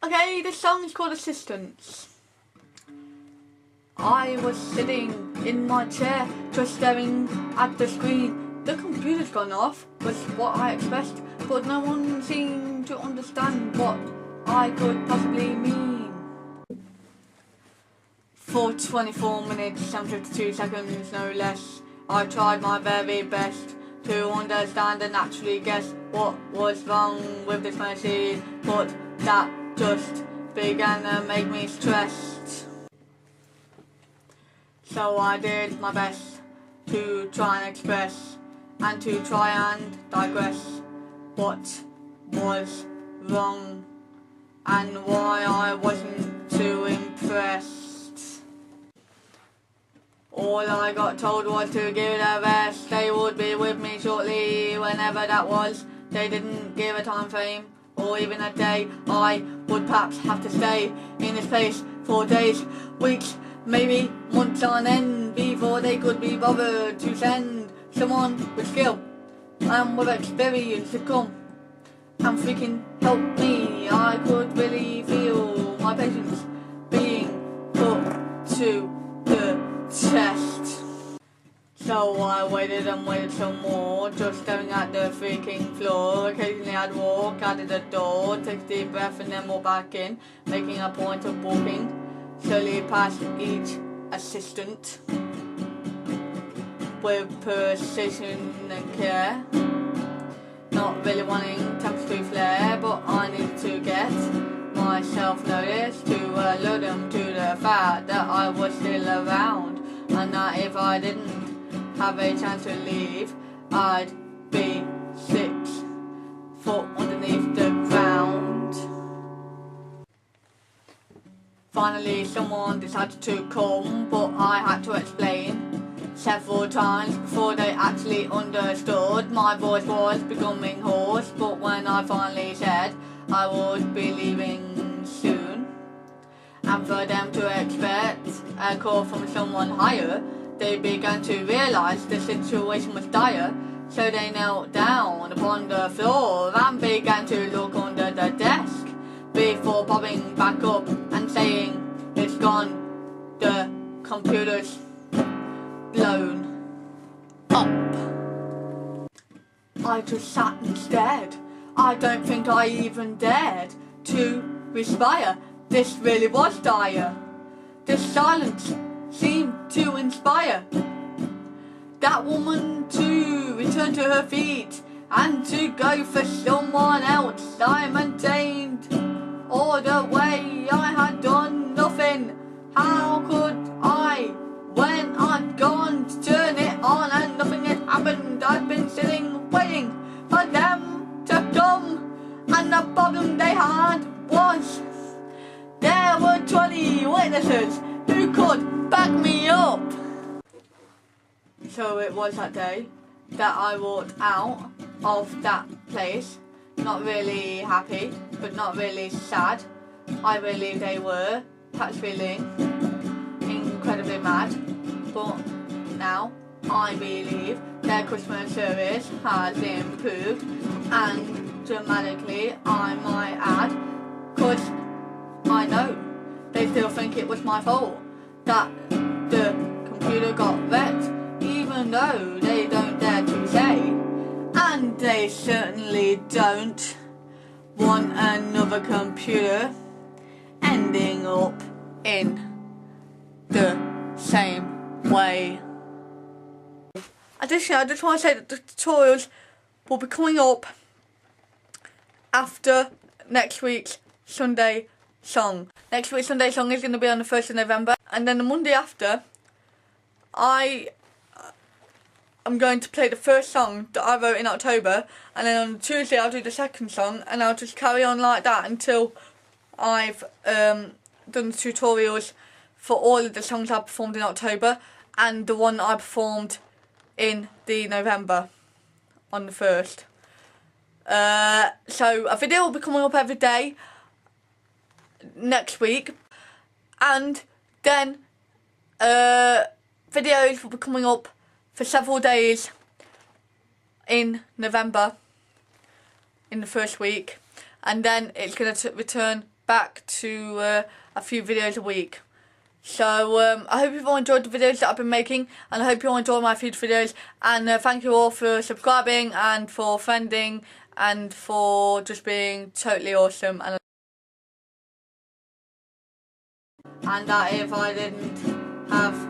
Okay, this song is called Assistance. I was sitting in my chair, just staring at the screen. The computer's gone off, was what I expected, but no one seemed to understand what I could possibly mean. For 24 minutes and 52 seconds, no less, I tried my very best to understand and actually guess what was wrong with this machine, but that just began to make me stressed. So I did my best to try and express and to try and digress what was wrong and why I wasn't too impressed. All I got told was to give it a rest. They would be with me shortly, whenever that was. They didn't give a time frame or even a day. I would perhaps have to stay in this place for days, weeks, maybe months on end before they could be bothered to send someone with skill and with experience to come and freaking help me. I could really feel my patience being put to the test. So I waited and waited some more, just staring at the freaking floor. Occasionally I'd walk out of the door, take a deep breath and then walk back in, making a point of walking slowly past each assistant with precision and care. Not really wanting temperature to flare, but I needed to get myself noticed to alert them to the fact that I was still around, and that if I didn't have a chance to leave, I'd be 6 foot underneath the ground. Finally someone decided to come, but I had to explain several times before they actually understood. My voice was becoming hoarse, but when I finally said I would be leaving soon, and for them to expect a call from someone higher, they began to realise the situation was dire. So they knelt down upon the floor and began to look under the desk before popping back up and saying, "It's gone, the computer's blown up." I just sat and stared. I don't think I even dared to respire. This really was dire. This silence seemed to inspire that woman to return to her feet and to go for someone else. I maintained all the way I had done nothing. How could I, when I'd gone to turn it on and nothing had happened? I'd been sitting waiting for them to come, and the problem they had was there were 20 witnesses who could back me up. So it was that day that I walked out of that place, not really happy, but not really sad. I believe they were perhaps feeling incredibly mad, but now I believe their customer service has improved, and dramatically I might add, because I know they still think it was my fault that the computer got wrecked, even though they don't dare to say, and they certainly don't want another computer ending up in the same way. Additionally, I just want to say that the tutorials will be coming up after next week's Sunday song. Next week's Sunday song is going to be on the 1st of November, and then the Monday after, I am going to play the first song that I wrote in October, and then on Tuesday I'll do the second song, and I'll just carry on like that until I've done the tutorials for all of the songs I performed in October and the one I performed in the November on the 1st. So a video will be coming up every day next week, and then videos will be coming up for several days in November in the first week, and then it's going to return back to a few videos a week. So I hope you've all enjoyed the videos that I've been making, and I hope you all enjoy my future videos, and thank you all for subscribing and for friending and for just being totally awesome. And that if I didn't have